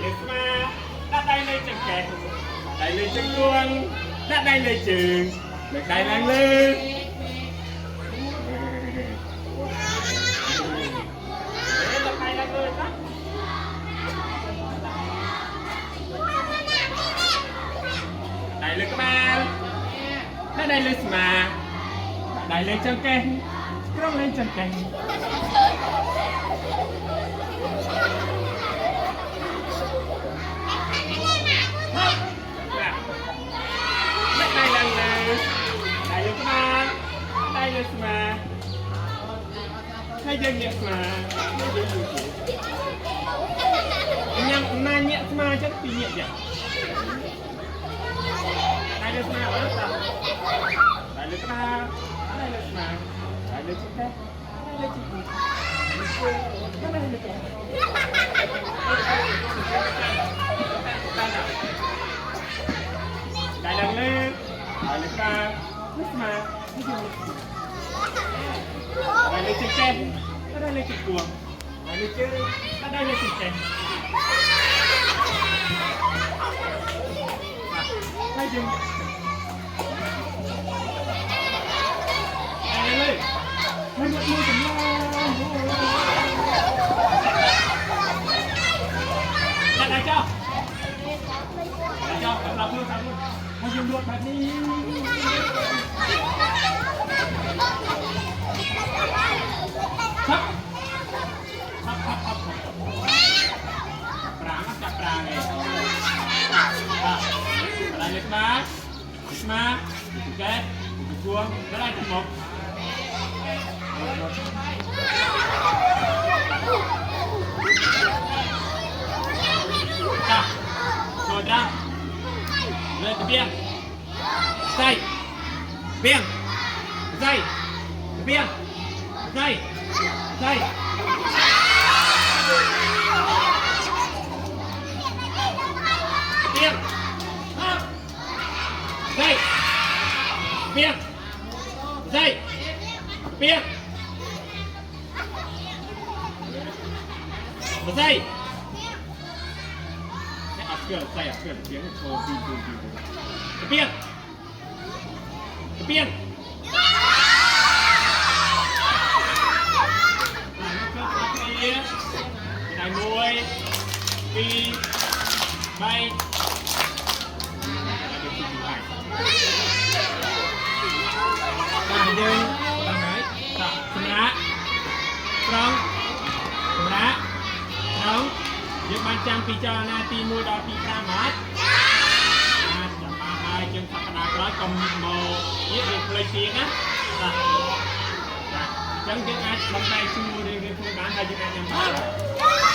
លើស្មាដាក់ដៃលើចង្កេះដៃលើជង្គង់ដាក់ដៃលើជើងលើកដៃឡើងលើដៃលើក្បាលដាក់ដៃលើស្មាដៃលើចង្កេះក្រោមលើចង្កេះស្មាហើយយើងញាក់ស្មាញ៉ាំណាញាក់ស្មាចឹងពីញាក់យ៉ាងដៃលើស្មាអត់តាដៃលើក្បាលដៃលើស្មាដៃលើជង្កេះដៃលើជង្គង់ដៃលើក្បាលដៃឡើងលើដៃលើក្បាលស្មាđai lên trên kem, đai lên trên cuồng, đai lên trên, đai lên trên kem. Hai chân. Đai lên. Hai mắt môi chấm lo. Đai cho. Đai cho, làm luôn. Hai chân luôn, bạn đi. Smart, okay, buông, cái này một. Rồi ra, lên cái biên, dây, biên, dây, biên, dây, dây. Biên. Dây biên dây biên một dây dây tiếng thô biên biên đài môi đi bayយើងដល់ហើយសម្រាប់ត្រង់សម្រាប់ត្រង់យើងបានចាំពីចលនាទី1ដល់ទី5ហើយចាំបានហើយយើងសប្តាហ៍ក្រោយកុំមកនេះយើងផ្លេចទៀតណាអញ្ចឹងយើងអាចបំបែកជាមួយរៀងៗខ្លួនបានហើយយើងអាចញ៉ាំបាន